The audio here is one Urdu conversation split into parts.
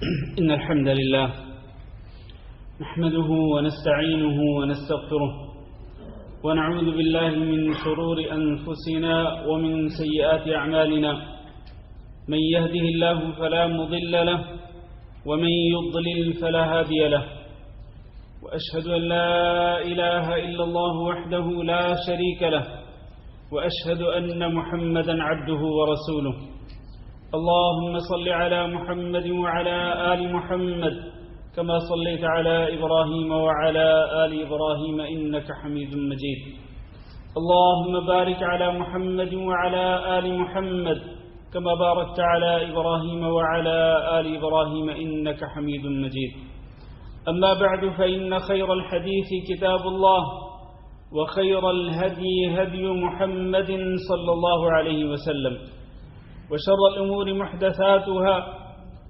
إن الحمد لله نحمده ونستعينه ونستغفره ونعوذ بالله من شرور أنفسنا ومن سيئات أعمالنا. من يهده الله فلا مضل له ومن يضلل فلا هادي له. وأشهد أن لا إله إلا الله وحده لا شريك له وأشهد أن محمدا عبده ورسوله. اللهم صل على محمد وعلى آل محمد كما صليت على إبراهيم وعلى آل إبراهيم إنك حميد مجيد. اللهم بارك على محمد وعلى آل محمد كما باركت على إبراهيم وعلى آل إبراهيم إنك حميد مجيد. أما بعد، فإن خير الحديث كتاب الله وخير الهدي هدي محمد صلى الله عليه وسلم وشر الأمور محدثاتها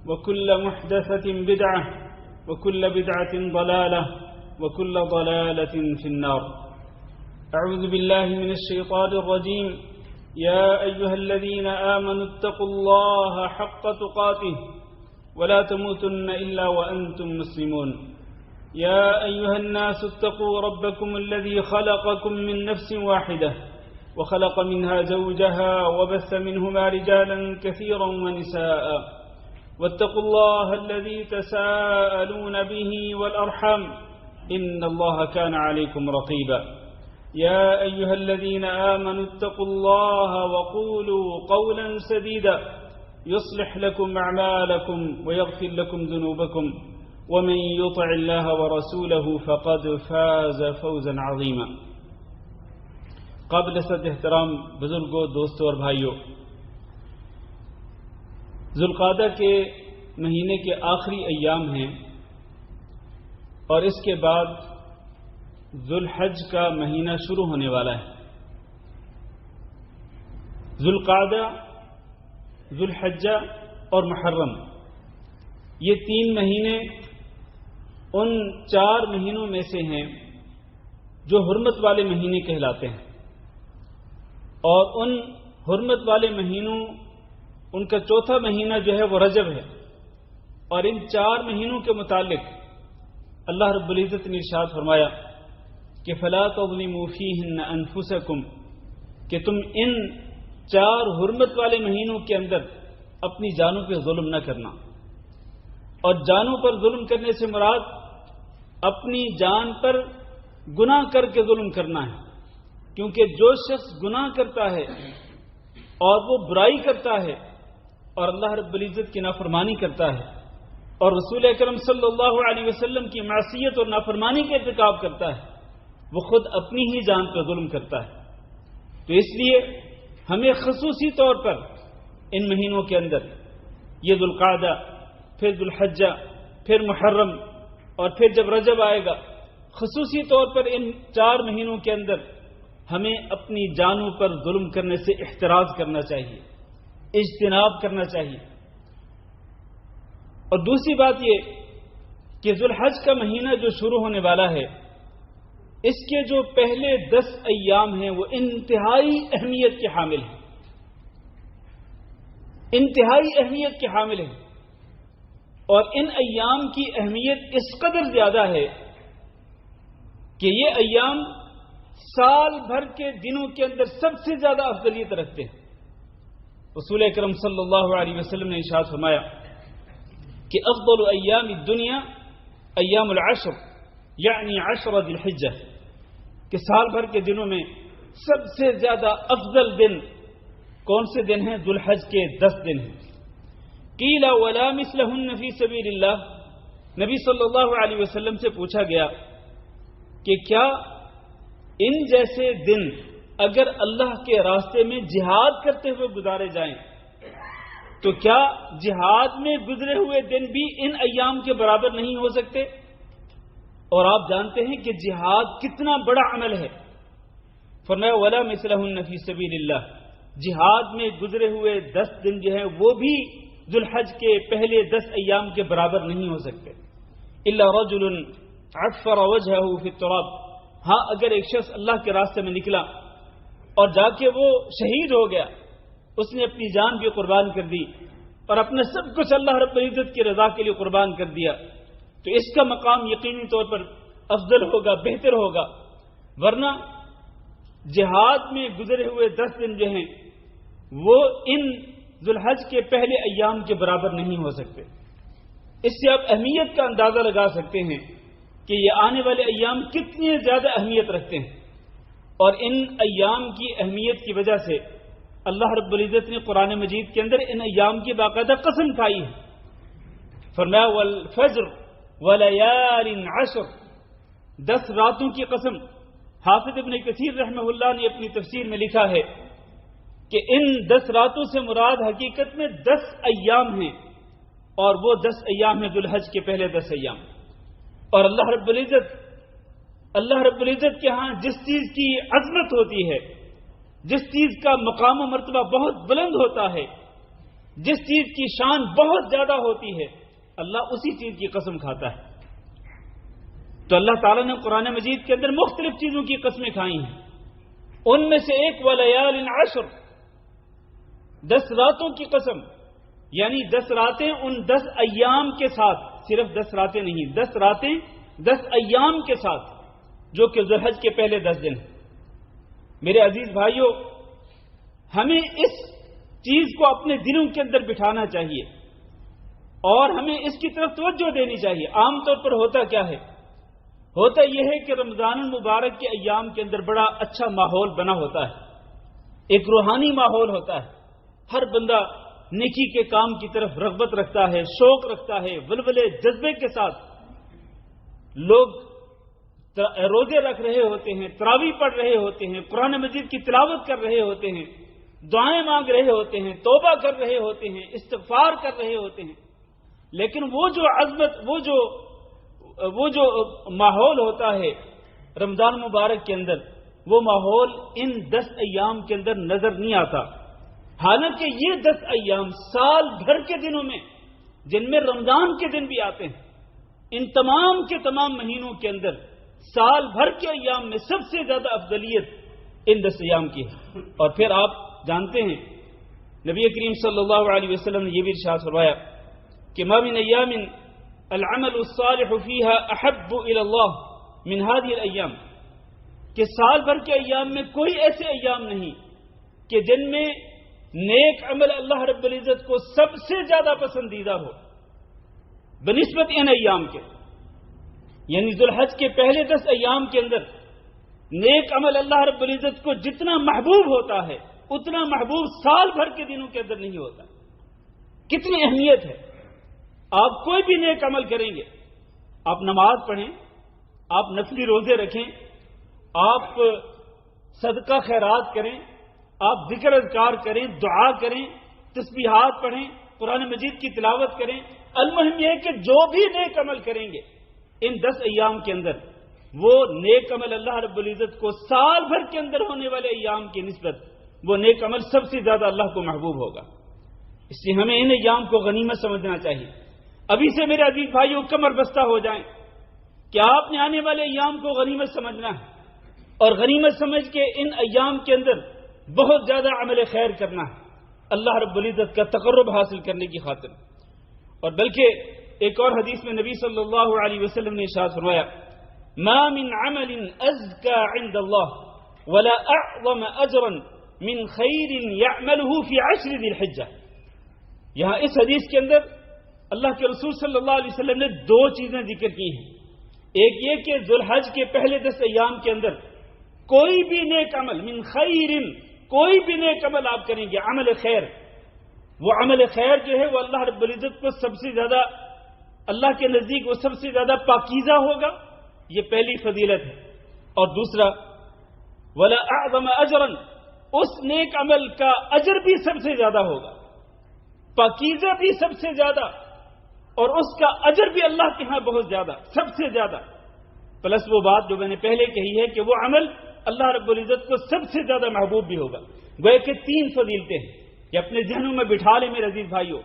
وكل محدثة بدعة وكل بدعة ضلالة وكل ضلالة في النار. أعوذ بالله من الشيطان الرجيم. يا أيها الذين آمنوا اتقوا الله حق تقاته ولا تموتن إلا وأنتم مسلمون. يا أيها الناس اتقوا ربكم الذي خلقكم من نفس واحدة وخلق منها زوجها وبث منهما رجالا كثيرا ونساء واتقوا الله الذي تساءلون به والأرحام إن الله كان عليكم رقيبا. يا أيها الذين آمنوا اتقوا الله وقولوا قولا سديدا يصلح لكم أعمالكم ويغفر لكم ذنوبكم ومن يطع الله ورسوله فقد فاز فوزا عظيما. قابل صد احترام بزرگوں، دوستوں اور بھائیوں، ذوالقعدہ کے مہینے کے آخری ایام ہیں اور اس کے بعد ذوالحج کا مہینہ شروع ہونے والا ہے. ذوالقعدہ، ذوالحجہ اور محرم، یہ 3 مہینے ان 4 مہینوں میں سے ہیں جو حرمت والے مہینے کہلاتے ہیں، اور ان حرمت والے مہینوں، ان کا چوتھا مہینہ جو ہے وہ رجب ہے. اور ان 4 مہینوں کے متعلق اللہ رب العزت نے ارشاد فرمایا کہ فلا تظلموا فیہن انفسکم، کہ تم ان 4 حرمت والے مہینوں کے اندر اپنی جانوں پہ ظلم نہ کرنا. اور جانوں پر ظلم کرنے سے مراد اپنی جان پر گناہ کر کے ظلم کرنا ہے، کیونکہ جو شخص گناہ کرتا ہے اور وہ برائی کرتا ہے اور اللہ رب العزت کی نافرمانی کرتا ہے اور رسول اکرم صلی اللہ علیہ وسلم کی معصیت اور نافرمانی کا ارتکاب کرتا ہے، وہ خود اپنی ہی جان پر ظلم کرتا ہے. تو اس لیے ہمیں خصوصی طور پر ان مہینوں کے اندر، یہ ذوالقعدہ، پھر ذوالحجہ، پھر محرم اور پھر جب رجب آئے گا، خصوصی طور پر ان 4 مہینوں کے اندر ہمیں اپنی جانوں پر ظلم کرنے سے احتراز کرنا چاہیے، اجتناب کرنا چاہیے. اور دوسری بات یہ کہ ذوالحج کا مہینہ جو شروع ہونے والا ہے، اس کے جو پہلے 10 ایام ہیں وہ انتہائی اہمیت کے حامل ہیں، انتہائی اہمیت کے حامل ہیں. اور ان ایام کی اہمیت اس قدر زیادہ ہے کہ یہ ایام سال بھر کے دنوں کے اندر سب سے زیادہ افضلیت رکھتے ہیں. رسول اکرم صلی اللہ علیہ وسلم نے ارشاد فرمایا کہ افضل ایام الدنیا ایام العشر، یعنی 10 ذی الحجہ، کہ سال بھر کے دنوں میں سب سے زیادہ افضل دن کون سے دن ہیں؟ ذوالحج کے 10 دن ہیں. قیل ولا مثلہن فی سبیل اللہ، نبی صلی اللہ علیہ وسلم سے پوچھا گیا کہ کیا ان جیسے دن اگر اللہ کے راستے میں جہاد کرتے ہوئے گزارے جائیں تو کیا جہاد میں گزرے ہوئے دن بھی ان ایام کے برابر نہیں ہو سکتے؟ اور آپ جانتے ہیں کہ جہاد کتنا بڑا عمل ہے. فرمایا ولا مثلہن فی سبیل اللہ، جہاد میں گزرے ہوئے 10 دن جو ہیں وہ بھی ذوالحج کے پہلے 10 ایام کے برابر نہیں ہو سکتے. الا رجل عفر وجهه فی التراب، ہاں اگر ایک شخص اللہ کے راستے میں نکلا اور جا کے وہ شہید ہو گیا، اس نے اپنی جان بھی قربان کر دی، اور اپنا سب کچھ اللہ رب العزت کی رضا کے لیے قربان کر دیا تو اس کا مقام یقینی طور پر افضل ہوگا، بہتر ہوگا. ورنہ جہاد میں گزرے ہوئے 10 دن جو ہیں وہ ان ذوالحج کے پہلے ایام کے برابر نہیں ہو سکتے. اس سے آپ اہمیت کا اندازہ لگا سکتے ہیں کہ یہ آنے والے ایام کتنی زیادہ اہمیت رکھتے ہیں. اور ان ایام کی اہمیت کی وجہ سے اللہ رب العزت نے قرآن مجید کے اندر ان ایام کی باقاعدہ قسم کھائی ہے. فرمایا والفجر ولیال عشر، 10 راتوں کی قسم. حافظ ابن کثیر رحمہ اللہ نے اپنی تفسیر میں لکھا ہے کہ ان 10 راتوں سے مراد حقیقت میں 10 ایام ہیں، اور وہ 10 ایام ہیں ذوالحج کے پہلے 10 ایام. اور اللہ رب العزت کے ہاں جس چیز کی عظمت ہوتی ہے، جس چیز کا مقام و مرتبہ بہت بلند ہوتا ہے، جس چیز کی شان بہت زیادہ ہوتی ہے، اللہ اسی چیز کی قسم کھاتا ہے. تو اللہ تعالیٰ نے قرآن مجید کے اندر مختلف چیزوں کی قسمیں کھائی ہیں. ان میں سے ایک ولیال عشر، 10 راتوں کی قسم. یعنی 10 راتیں ان 10 ایام کے ساتھ، صرف 10 راتیں نہیں، 10 راتیں 10 ایام کے ساتھ، جو کہ ذوالحج کے پہلے 10 دن. میرے عزیز بھائیوں، ہمیں اس چیز کو اپنے دلوں کے اندر بٹھانا چاہیے اور ہمیں اس کی طرف توجہ دینی چاہیے. عام طور پر ہوتا کیا ہے؟ ہوتا یہ ہے کہ رمضان المبارک کے ایام کے اندر بڑا اچھا ماحول بنا ہوتا ہے، ایک روحانی ماحول ہوتا ہے. ہر بندہ نیکی کے کام کی طرف رغبت رکھتا ہے، شوق رکھتا ہے، ولولے جذبے کے ساتھ لوگ روزے رکھ رہے ہوتے ہیں، تراویح پڑھ رہے ہوتے ہیں، قرآن مجید کی تلاوت کر رہے ہوتے ہیں، دعائیں مانگ رہے ہوتے ہیں، توبہ کر رہے ہوتے ہیں، استغفار کر رہے ہوتے ہیں. لیکن وہ جو عظمت، وہ جو ماحول ہوتا ہے رمضان مبارک کے اندر، وہ ماحول ان 10 ایام کے اندر نظر نہیں آتا. حالانکہ یہ 10 ایام سال بھر کے دنوں میں، جن میں رمضان کے دن بھی آتے ہیں، ان تمام کے تمام مہینوں کے اندر سال بھر کے ایام میں سب سے زیادہ افضلیت ان 10 ایام کی ہے. اور پھر آپ جانتے ہیں نبی کریم صلی اللہ علیہ وسلم نے یہ بھی ارشاد فرمایا کہ ما من ایام العمل الصالح فيها احب الى الله من هذه الايام، کہ سال بھر کے ایام میں کوئی ایسے ایام نہیں کہ جن میں نیک عمل اللہ رب العزت کو سب سے زیادہ پسندیدہ ہو بنسبت ان ایام کے. یعنی ذوالحج کے پہلے 10 ایام کے اندر نیک عمل اللہ رب العزت کو جتنا محبوب ہوتا ہے اتنا محبوب سال بھر کے دنوں کے اندر نہیں ہوتا. کتنی اہمیت ہے. آپ کوئی بھی نیک عمل کریں گے، آپ نماز پڑھیں، آپ نفلی روزے رکھیں، آپ صدقہ خیرات کریں، آپ ذکر اذکار کریں، دعا کریں، تسبیحات پڑھیں، قرآن مجید کی تلاوت کریں، المہم یہ ہے کہ جو بھی نیک عمل کریں گے ان 10 ایام کے اندر، وہ نیک عمل اللہ رب العزت کو سال بھر کے اندر ہونے والے ایام کی نسبت وہ نیک عمل سب سے زیادہ اللہ کو محبوب ہوگا. اس لیے ہمیں ان ایام کو غنیمت سمجھنا چاہیے. ابھی سے میرے عزیز بھائیوں کمر بستہ ہو جائیں کہ آپ نے آنے والے ایام کو غنیمت سمجھنا ہے، اور غنیمت سمجھ کے ان ایام کے اندر بہت زیادہ عمل خیر کرنا ہے اللہ رب العزت کا تقرب حاصل کرنے کی خاطر. اور بلکہ ایک اور حدیث میں نبی صلی اللہ علیہ وسلم نے ارشاد فرمایا ما من عمل ازکى عند اللہ ولا اعظم اجرا من خیر يعمله في 10 ذی الحجہ. یہاں اس حدیث کے اندر اللہ کے رسول صلی اللہ علیہ وسلم نے 2 چیزیں ذکر کی ہیں. ایک یہ کہ ذوالحج کے پہلے 10 ایام کے اندر کوئی بھی نیک عمل، من خیر، کوئی بھی نیک عمل آپ کریں گے، عمل خیر، وہ عمل خیر جو ہے وہ اللہ رب العزت کو سب سے زیادہ، اللہ کے نزدیک وہ سب سے زیادہ پاکیزہ ہوگا. یہ پہلی فضیلت ہے. اور دوسرا ولا اعظم اجرا، اس نیک عمل کا اجر بھی سب سے زیادہ ہوگا، پاکیزہ بھی سب سے زیادہ، اور اس کا اجر بھی اللہ کے ہاں بہت زیادہ، سب سے زیادہ. پلس وہ بات جو میں نے پہلے کہی ہے کہ وہ عمل اللہ رب العزت کو سب سے زیادہ محبوب بھی ہوگا. گویا کہ 3 فضیلتیں ہیں. یہ اپنے ذہنوں میں بٹھا لیں میرے عزیز بھائیوں.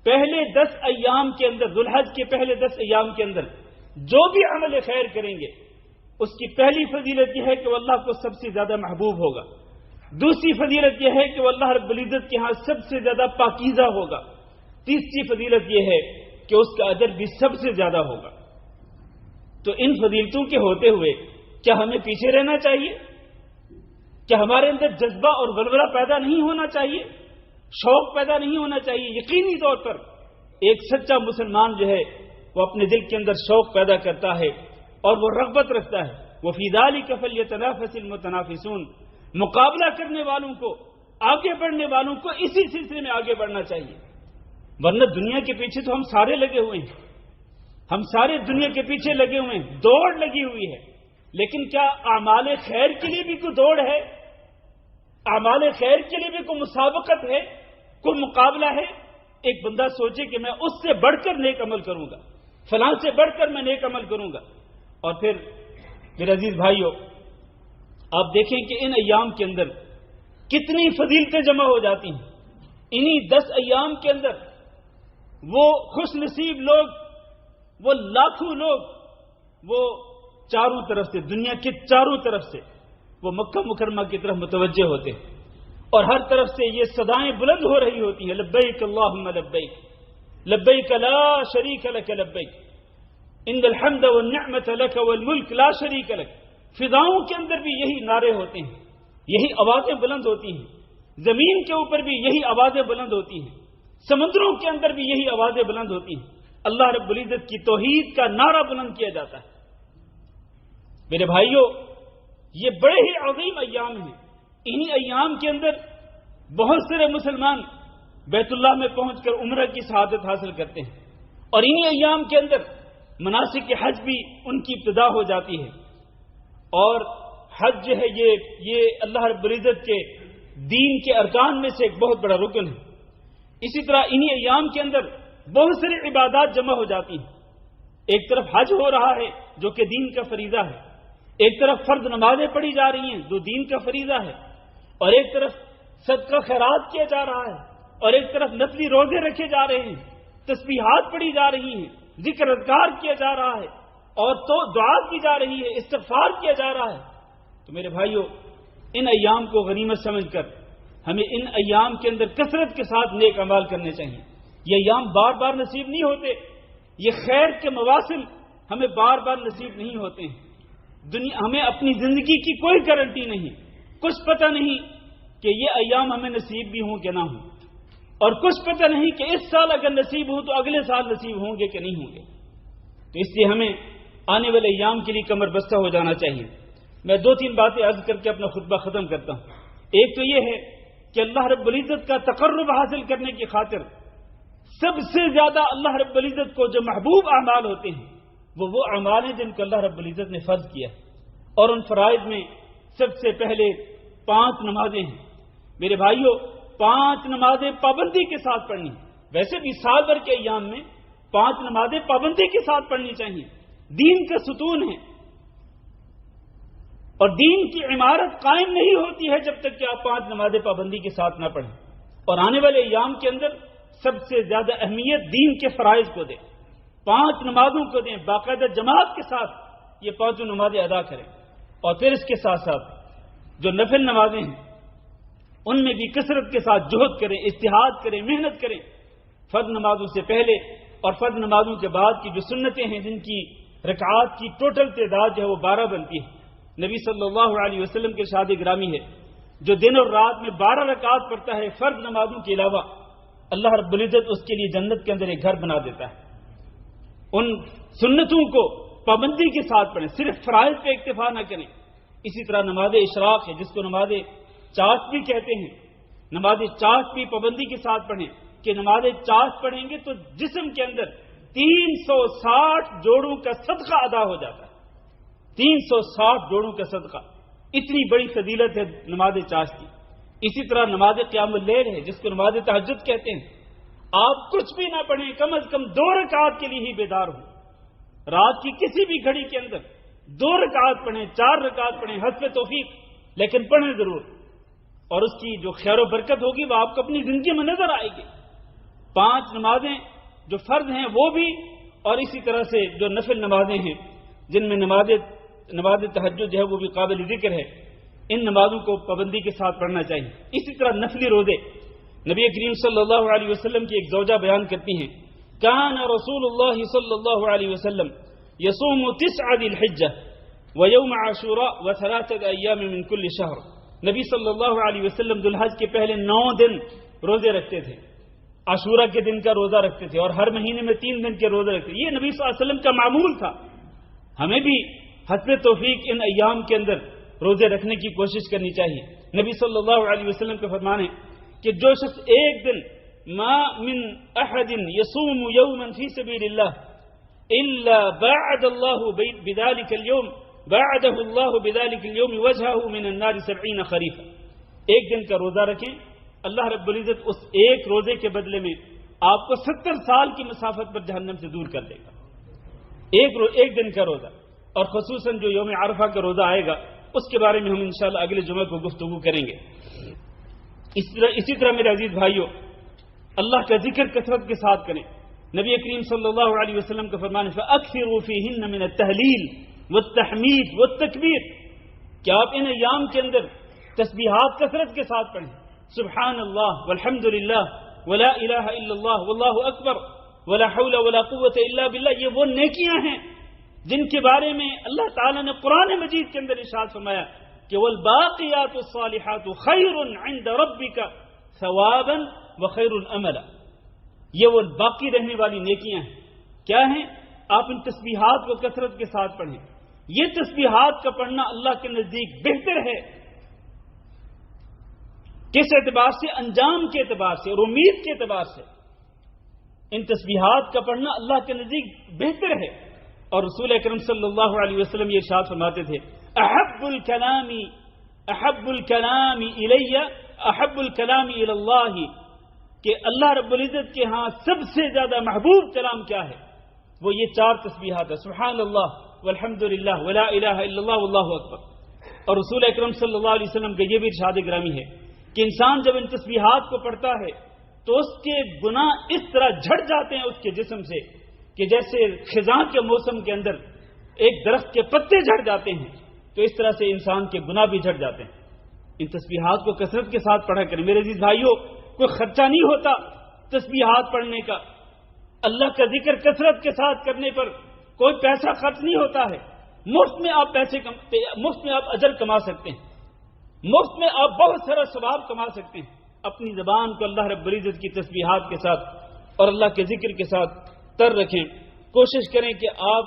پہلے 10 ایام کے اندر، ذوالحج کے پہلے 10 ایام کے اندر جو بھی عمل خیر کریں گے، اس کی پہلی فضیلت یہ ہے کہ وہ اللہ کو سب سے زیادہ محبوب ہوگا. دوسری فضیلت یہ ہے کہ وہ اللہ رب العزت کے ہاں سب سے زیادہ پاکیزہ ہوگا. تیسری فضیلت یہ ہے کہ اس کا اجر بھی سب سے زیادہ ہوگا۔ تو ان فضیلتوں کے ہوتے ہوئے کیا ہمیں پیچھے رہنا چاہیے؟ کیا ہمارے اندر جذبہ اور ولولہ پیدا نہیں ہونا چاہیے؟ شوق پیدا نہیں ہونا چاہیے؟ یقینی طور پر ایک سچا مسلمان جو ہے وہ اپنے دل کے اندر شوق پیدا کرتا ہے اور وہ رغبت رکھتا ہے۔ وَفِي ذَلِكَ فَلْيَتَنَافَسِ الْمُتَنَافِسُونَ، مقابلہ کرنے والوں کو، آگے بڑھنے والوں کو اسی سلسلے میں آگے بڑھنا چاہیے، ورنہ دنیا کے پیچھے تو ہم سارے لگے ہوئے ہیں، ہم سارے دنیا کے پیچھے لگے ہوئے ہیں، دوڑ لگی ہوئی ہے، لیکن کیا اعمال خیر کے لیے بھی کوئی دوڑ ہے؟ اعمال خیر کے لیے بھی کوئی مسابقت ہے، کوئی مقابلہ ہے؟ ایک بندہ سوچے کہ میں اس سے بڑھ کر نیک عمل کروں گا، فلاں سے بڑھ کر میں نیک عمل کروں گا۔ اور پھر میرے عزیز بھائیوں، آپ دیکھیں کہ ان ایام کے اندر کتنی فضیلتیں جمع ہو جاتی ہیں۔ انہی 10 ایام کے اندر وہ خوش نصیب لوگ، وہ لاکھوں لوگ، وہ چاروں طرف سے، دنیا کے چاروں طرف سے وہ مکہ مکرمہ کی طرف متوجہ ہوتے ہیں، اور ہر طرف سے یہ صدائیں بلند ہو رہی ہوتی ہیں، لبیک اللہم لبیک، لبیک لا شریک لک لبیک، ان الحمد والنعمت لک والملک لا شریک لک۔ فضاؤں کے اندر بھی یہی نعرے ہوتے ہیں، یہی آوازیں بلند ہوتی ہیں، زمین کے اوپر بھی یہی آوازیں بلند ہوتی ہیں، سمندروں کے اندر بھی یہی آوازیں بلند ہوتی ہیں، اللہ رب العزت کی توحید کا نعرہ بلند کیا جاتا ہے۔ میرے بھائیوں، یہ بڑے ہی عظیم ایام ہیں۔ انہی ایام کے اندر بہت سارے مسلمان بیت اللہ میں پہنچ کر عمرہ کی سعادت حاصل کرتے ہیں، اور انہی ایام کے اندر مناسک حج بھی ان کی ابتدا ہو جاتی ہے۔ اور حج جو ہے یہ اللہ رب العزت کے دین کے ارکان میں سے ایک بہت بڑا رکن ہے۔ اسی طرح انہی ایام کے اندر بہت ساری عبادات جمع ہو جاتی ہیں۔ ایک طرف حج ہو رہا ہے جو کہ دین کا فریضہ ہے، ایک طرف فرض نمازیں پڑھی جا رہی ہیں جو دین کا فریضہ ہے، اور ایک طرف صدقہ خیرات کیا جا رہا ہے، اور ایک طرف نفلی روزے رکھے جا رہے ہیں، تسبیحات پڑھی جا رہی ہیں، ذکر اذکار کیا جا رہا ہے، اور تو دعا کی جا رہی ہے، استغفار کیا جا رہا ہے۔ تو میرے بھائیوں، ان ایام کو غنیمت سمجھ کر ہمیں ان ایام کے اندر کثرت کے ساتھ نیک اعمال کرنے چاہیے۔ یہ ایام بار بار نصیب نہیں ہوتے، یہ خیر کے مواسم ہمیں بار بار نصیب نہیں ہوتے ہیں۔ ہمیں اپنی زندگی کی کوئی گارنٹی نہیں، کچھ پتہ نہیں کہ یہ ایام ہمیں نصیب بھی ہوں کہ نہ ہوں، اور کچھ پتہ نہیں کہ اس سال اگر نصیب ہوں تو اگلے سال نصیب ہوں گے کہ نہیں ہوں گے۔ تو اس لیے ہمیں آنے والے ایام کے لیے کمر بستہ ہو جانا چاہیے۔ میں 2-3 باتیں عرض کر کے اپنا خطبہ ختم کرتا ہوں۔ ایک تو یہ ہے کہ اللہ رب العزت کا تقرب حاصل کرنے کی خاطر سب سے زیادہ اللہ رب العزت کو جو محبوب اعمال ہوتے ہیں وہ اعمال ہیں جن کو اللہ رب العزت نے فرض کیا، اور ان فرائض میں سب سے پہلے 5 نمازیں ہیں۔ میرے بھائیوں، 5 نمازیں پابندی کے ساتھ پڑھنی، ویسے بھی سال بھر کے ایام میں 5 نمازیں پابندی کے ساتھ پڑھنی چاہیے، دین کا ستون ہے، اور دین کی عمارت قائم نہیں ہوتی ہے جب تک کہ آپ 5 نمازیں پابندی کے ساتھ نہ پڑھیں۔ اور آنے والے ایام کے اندر سب سے زیادہ اہمیت دین کے فرائض کو دیں، 5 نمازوں کو دیں، باقاعدہ جماعت کے ساتھ یہ 5 نمازیں ادا کریں، اور پھر اس کے ساتھ ساتھ جو نفل نمازیں ہیں ان میں بھی کثرت کے ساتھ جہد کریں، اجتہاد کریں، محنت کریں۔ فرض نمازوں سے پہلے اور فرض نمازوں کے بعد کی جو سنتیں ہیں جن کی رکعات کی ٹوٹل تعداد جو ہے وہ 12 بنتی ہے۔ نبی صلی اللہ علیہ وسلم کے ارشاد گرامی ہے، جو دن اور رات میں 12 رکعات پڑھتا ہے فرض نمازوں کے علاوہ، اللہ رب العزت اس کے لیے جنت کے اندر ایک گھر بنا دیتا ہے۔ ان سنتوں کو پابندی کے ساتھ پڑھیں، صرف فرائض پہ اکتفا نہ کریں۔ اسی طرح نماز اشراق ہے جس کو نماز چاش بھی کہتے ہیں، نماز چاش بھی پابندی کے ساتھ پڑھیں کہ نماز چاش پڑھیں گے تو جسم کے اندر 360 جوڑوں کا صدقہ ادا ہو جاتا ہے، 360 جوڑوں کا صدقہ، اتنی بڑی فضیلت ہے نماز چاش کی۔ اسی طرح نماز قیام اللیل ہے جس کو نماز تہجد کہتے ہیں، آپ کچھ بھی نہ پڑھیں، کم از کم 2 رکعت کے لیے ہی بیدار ہوں، رات کی کسی بھی گھڑی کے اندر 2 رکعت پڑھیں، 4 رکعت پڑھیں، حسب توفیق، لیکن پڑھیں ضرور، اور اس کی جو خیر و برکت ہوگی وہ آپ کو اپنی زندگی میں نظر آئے گی۔ 5 نمازیں جو فرض ہیں وہ بھی، اور اسی طرح سے جو نفل نمازیں ہیں جن میں نماز تہجد جو ہے وہ بھی قابل ذکر ہے، ان نمازوں کو پابندی کے ساتھ پڑھنا چاہیے۔ اسی طرح نفلی روزے، نبی کریم صلی اللہ علیہ وسلم کی ایک زوجہ بیان کرتی ہیں کان رسول اللہ صلی اللہ علیہ وسلم یصوم 9 ذی الحجہ ویوم عاشوراء و3 ایام من کل شہر. نبی صلی اللہ علیہ وسلم ذو الحج کے پہلے 9 دن روزے رکھتے تھے، عاشورہ کے دن کا روزہ رکھتے تھے، اور ہر مہینے میں 3 دن کے روزے رکھتے تھے. یہ نبی صلی اللہ علیہ وسلم کا معمول تھا. ہمیں بھی حسب توفیق ان ایام کے اندر روزے رکھنے کی کوشش کرنی چاہیے. نبی صلی اللہ علیہ وسلم کا فرمان ہے کہ جو شخص ایک دن ما من احد یصوم یوما فی سبیل اللہ الا باعد اللہ بذلک اليوم باعدہ اللہ بذلک اليوم وجہہ من النار 70 خریفا. ایک دن کا روزہ رکھیں، اللہ رب العزت اس ایک روزے کے بدلے میں آپ کو 70 سال کی مسافت پر جہنم سے دور کر دے گا. ایک دن کا روزہ، اور خصوصاً جو یوم عرفہ کا روزہ آئے گا اس کے بارے میں ہم انشاءاللہ اگلے جمعہ کو گفتگو کریں گے. اسی طرح میرے عزیز بھائیوں، اللہ کا ذکر کثرت کے ساتھ کریں. نبی کریم صلی اللہ علیہ وسلم کا فرمان ہے فَأَكْثِرُوا فِيهِنَّ مِنَ التَّهْلِيلِ وَالتَّحْمِيدِ وَالتَّكْبِيرِ کہ آپ ان ایام کے اندر تسبیحات کثرت کے ساتھ پڑھیں. سبحان اللہ والحمد للہ ولا الہ الا اللہ واللہ اکبر ولا حول ولا قوة الا باللہ. یہ وہ نیکیاں ہیں جن کے بارے میں اللہ تعالیٰ نے قرآن مجید کے اندر ارشاد فرمایا کہ والباقیات الصالحات خیر عند ربک ثوابا وخیر املا. یہ وہ باقی رہنے والی نیکیاں ہیں. کیا ہیں؟ آپ ان تسبیحات کو کثرت کے ساتھ پڑھیں. یہ تسبیحات کا پڑھنا اللہ کے نزدیک بہتر ہے. کس اعتبار سے؟ انجام کے اعتبار سے اور امید کے اعتبار سے. ان تسبیحات کا پڑھنا اللہ کے نزدیک بہتر ہے. اور رسول اکرم صلی اللہ علیہ وسلم یہ ارشاد فرماتے تھے احب الکلام الی اللہ کہ اللہ رب العزت کے ہاں سب سے زیادہ محبوب کلام کیا ہے؟ وہ یہ 4 تسبیحات ہے، سبحان اللہ والحمد للہ ولا الہ الا اللہ واللہ اکبر. اور رسول اکرم صلی اللہ علیہ وسلم کا یہ بھی ارشاد گرامی ہے کہ انسان جب ان تسبیحات کو پڑھتا ہے تو اس کے گناہ اس طرح جھڑ جاتے ہیں اس کے جسم سے کہ جیسے خزاں کے موسم کے اندر ایک درخت کے پتے جھڑ جاتے ہیں، تو اس طرح سے انسان کے گناہ بھی جھڑ جاتے ہیں. ان تسبیحات کو کثرت کے ساتھ پڑھا کریں. میرے عزیز بھائیوں، کوئی خرچہ نہیں ہوتا تسبیحات پڑھنے کا. اللہ کا ذکر کثرت کے ساتھ کرنے پر کوئی پیسہ خرچ نہیں ہوتا ہے. مفت میں آپ مفت میں آپ اجر کما سکتے ہیں. مفت میں آپ بہت سارا ثواب کما سکتے ہیں. اپنی زبان کو اللہ رب العزت کی تسبیحات کے ساتھ اور اللہ کے ذکر کے ساتھ تر رکھیں. کوشش کریں کہ آپ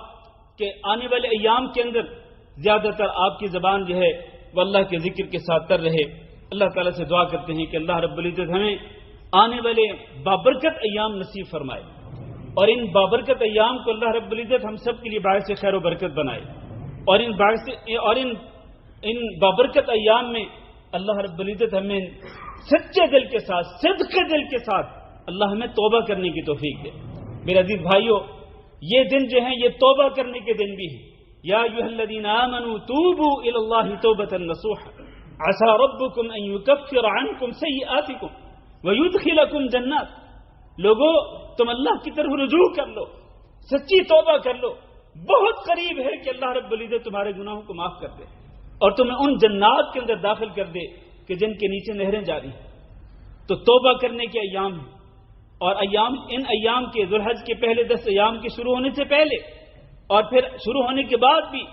کے آنے والے ایام کے اندر زیادہ تر آپ کی زبان جو ہے وہ اللہ کے ذکر کے ساتھ تر رہے. اللہ تعالیٰ سے دعا کرتے ہیں کہ اللہ رب العزت ہمیں آنے والے بابرکت ایام نصیب فرمائے، اور ان بابرکت ایام کو اللہ رب العزت ہم سب کے لیے باعث خیر و برکت بنائے. اور ان بابرکت ایام میں اللہ رب العزت ہمیں سچے دل کے ساتھ، صدق دل کے ساتھ اللہ ہمیں توبہ کرنے کی توفیق دے. میرے عزیز بھائیوں، یہ دن جو ہیں یہ توبہ کرنے کے دن بھی ہیں. یا ایھا الذین آمنوا توبوا الی اللہ توبۃ نصوحا عسى ربکم ان یکفر عنکم سیئاتکم ویدخلکم جنات. لوگوں، تم اللہ کی طرف رجوع کر لو، سچی توبہ کر لو. بہت قریب ہے کہ اللہ رب العزت تمہارے گناہوں کو معاف کر دے اور تمہیں ان جنات کے اندر داخل کر دے کہ جن کے نیچے نہریں جاری ہیں. تو توبہ کرنے کے ایام ہیں، اور ان ایام کے ذو الحج کے پہلے 10 ایام کے شروع ہونے سے پہلے اور پھر شروع ہونے کے بعد بھی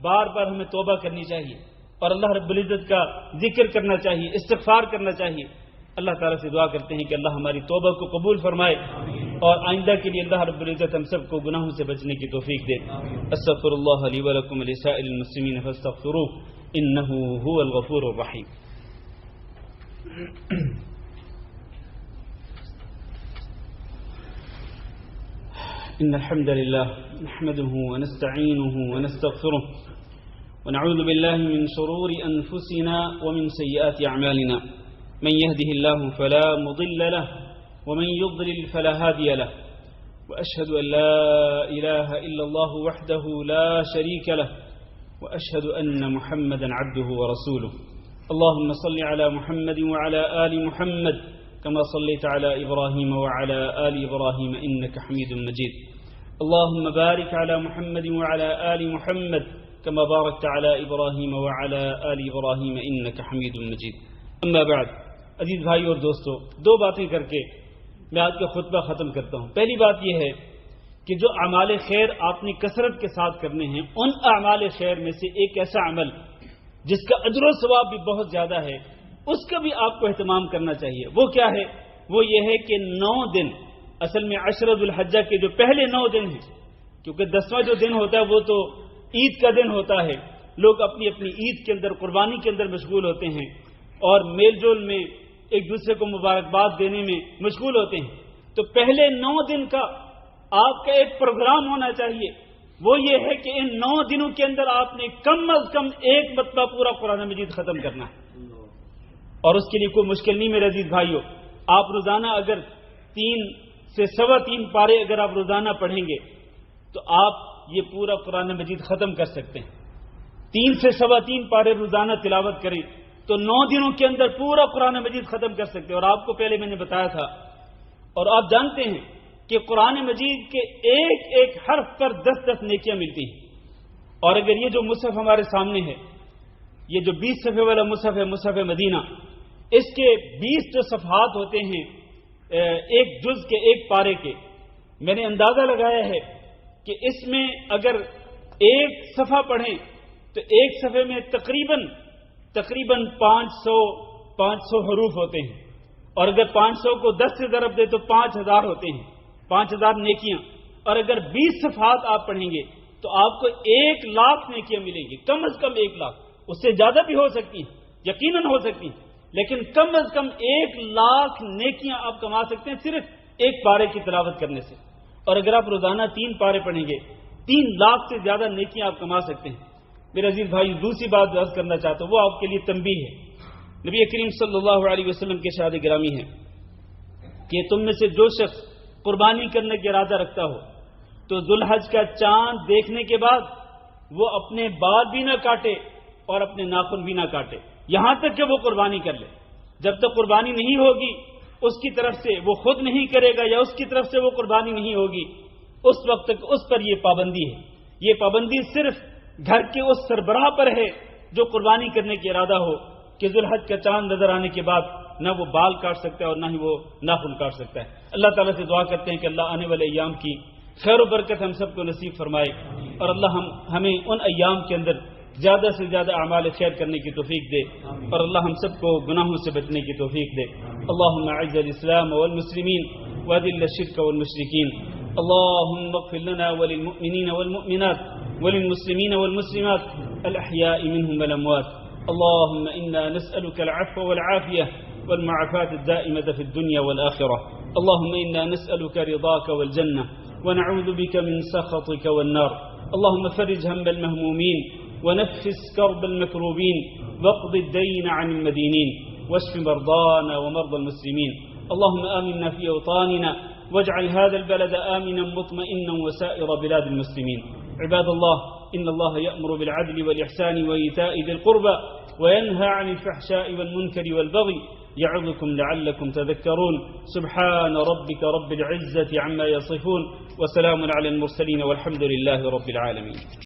بار بار ہمیں توبہ کرنی چاہیے اور اللہ رب العزت کا ذکر کرنا چاہیے، استغفار کرنا چاہیے. اللہ تعالیٰ سے دعا کرتے ہیں کہ اللہ ہماری توبہ کو قبول فرمائے اور آئندہ کے لیے اللہ رب العزت ہم سب کو گناہوں سے بچنے کی توفیق دے. استغفر اللہ لی ولکم ولسائر المسلمین فاستغفروہ انہ هو الغفور الرحیم. إن الحمد لله نحمده ونستعينه ونستغفره ونعوذ بالله من شرور أنفسنا ومن سيئات أعمالنا. من يهده الله فلا مضل له ومن يضلل فلا هادي له. وأشهد أن لا إله إلا الله وحده لا شريك له وأشهد أن محمدا عبده ورسوله. اللهم صل على محمد وعلى آل محمد كما صليت على إبراهيم وعلى آل إبراهيم إنك حميد مجيد. اللهم بارك على محمد وعلى آل محمد كما باركت على إبراهيم وعلى آل إبراهيم إنك حميد مجيد. أما بعد، عزیز بھائی اور دوستو، دو باتیں کر کے میں آج کا خطبہ ختم کرتا ہوں۔ پہلی بات یہ ہے کہ جو اعمال خیر آپ نے کثرت کے ساتھ کرنے ہیں، ان اعمال خیر میں سے ایک ایسا عمل جس کا اجر و ثواب بھی بہت زیادہ ہے، اس کا بھی آپ کو اہتمام کرنا چاہیے۔ وہ کیا ہے؟ وہ یہ ہے کہ 9 دن، اصل میں عشر ذو الحجہ کے جو پہلے 9 دن ہیں، کیونکہ 10واں جو دن ہوتا ہے وہ تو عید کا دن ہوتا ہے، لوگ اپنی اپنی عید کے اندر، قربانی کے اندر مشغول ہوتے ہیں اور میل جول میں ایک دوسرے کو مبارکباد دینے میں مشغول ہوتے ہیں۔ تو پہلے 9 دن کا آپ کا ایک پروگرام ہونا چاہیے، وہ یہ ہے کہ ان 9 دنوں کے اندر آپ نے کم از کم ایک مرتبہ پورا قرآن مجید ختم کرنا ہے، اور اس کے لیے کوئی مشکل نہیں میرے عزیز بھائیوں۔ آپ روزانہ اگر 3 سے 3.25 پارے اگر آپ روزانہ پڑھیں گے تو آپ یہ پورا قرآن مجید ختم کر سکتے ہیں۔ 3 سے 3.25 پارے روزانہ تلاوت کریں تو 9 دنوں کے اندر پورا قرآن مجید ختم کر سکتے ہیں۔ اور آپ کو پہلے میں نے بتایا تھا، اور آپ جانتے ہیں کہ قرآن مجید کے ایک ایک حرف پر 10 نیکیاں ملتی ہیں۔ اور اگر یہ جو مصحف ہمارے سامنے ہے، یہ جو 20 صفحے والا مصحف ہے، مصحف مدینہ، اس کے 20 جو صفحات ہوتے ہیں ایک جز کے، ایک پارے کے، میں نے اندازہ لگایا ہے کہ اس میں اگر ایک صفحہ پڑھیں تو ایک صفحے میں تقریباً 500 حروف ہوتے ہیں، اور اگر 500 کو 10 سے ضرب دے تو 5000 ہوتے ہیں، 5000 نیکیاں۔ اور اگر 20 صفحات آپ پڑھیں گے تو آپ کو 1,00,000 نیکیاں ملیں گی، کم از کم 1,00,000، اس سے زیادہ بھی ہو سکتی ہیں، یقیناً ہو سکتی ہیں، لیکن کم از کم 1,00,000 نیکیاں آپ کما سکتے ہیں صرف ایک پارے کی تلاوت کرنے سے۔ اور اگر آپ روزانہ 3 پارے پڑھیں گے، 3,00,000 سے زیادہ نیکیاں آپ کما سکتے ہیں۔ میرے عزیز بھائی، دوسری بات عرض کرنا چاہتا ہوں، وہ آپ کے لیے تنبیہ ہے۔ نبی کریم صلی اللہ علیہ وسلم کے ارشاد گرامی ہے کہ تم میں سے جو شخص قربانی کرنے کا ارادہ رکھتا ہو تو ذوالحج کا چاند دیکھنے کے بعد وہ اپنے بال بھی نہ کاٹے اور اپنے ناخن بھی نہ کاٹے، یہاں تک کہ وہ قربانی کر لے۔ جب تک قربانی نہیں ہوگی، اس کی طرف سے وہ خود نہیں کرے گا یا اس کی طرف سے وہ قربانی نہیں ہوگی، اس وقت تک اس پر یہ پابندی ہے۔ یہ پابندی صرف گھر کے اس سربراہ پر ہے جو قربانی کرنے کا ارادہ ہو کہ ذوالحج کا چاند نظر آنے کے بعد نہ وہ بال کاٹ سکتا ہے اور نہ ہی وہ ناخن کاٹ سکتا ہے۔ اللہ تعالیٰ سے دعا کرتے ہیں کہ اللہ آنے والے ایام کی خیر و برکت ہم سب کو نصیب فرمائے، اور اللہ ہمیں ان ایام کے اندر زیادہ سے زیادہ اعمال خیر کرنے کی توفیق دے، اور اللہ ہم سب کو گناہوں سے بچنے کی توفیق دے۔ اللہم اعز الاسلام والمسلمین واذل الشرک والمشرکین، اللہم اغفر لنا وللمؤمنین والمؤمنات وللمسلمین والمسلمات الاحیاء منهم والاموات۔ اللهم إنا نسألك العفو والعافية والمعافاة الدائمة في الدنيا والآخرة. اللهم إنا نسألك رضاك والجنة ونعوذ بك من سخطك والنار. اللهم فرج هم المهمومين ونفس كرب المكروبين واقض الدين عن المدينين واشف مرضانا ومرضى المسلمين. اللهم آمنا في أوطاننا واجعل هذا البلد آمنا مطمئنا وسائر بلاد المسلمين. عباد الله، إن الله يأمر بالعدل والإحسان وإيتاء ذي القربى وينهى عن الفحشاء والمنكر والبغي يعظكم لعلكم تذكرون. سبحان ربك رب العزة عما يصفون وسلام على المرسلين والحمد لله رب العالمين.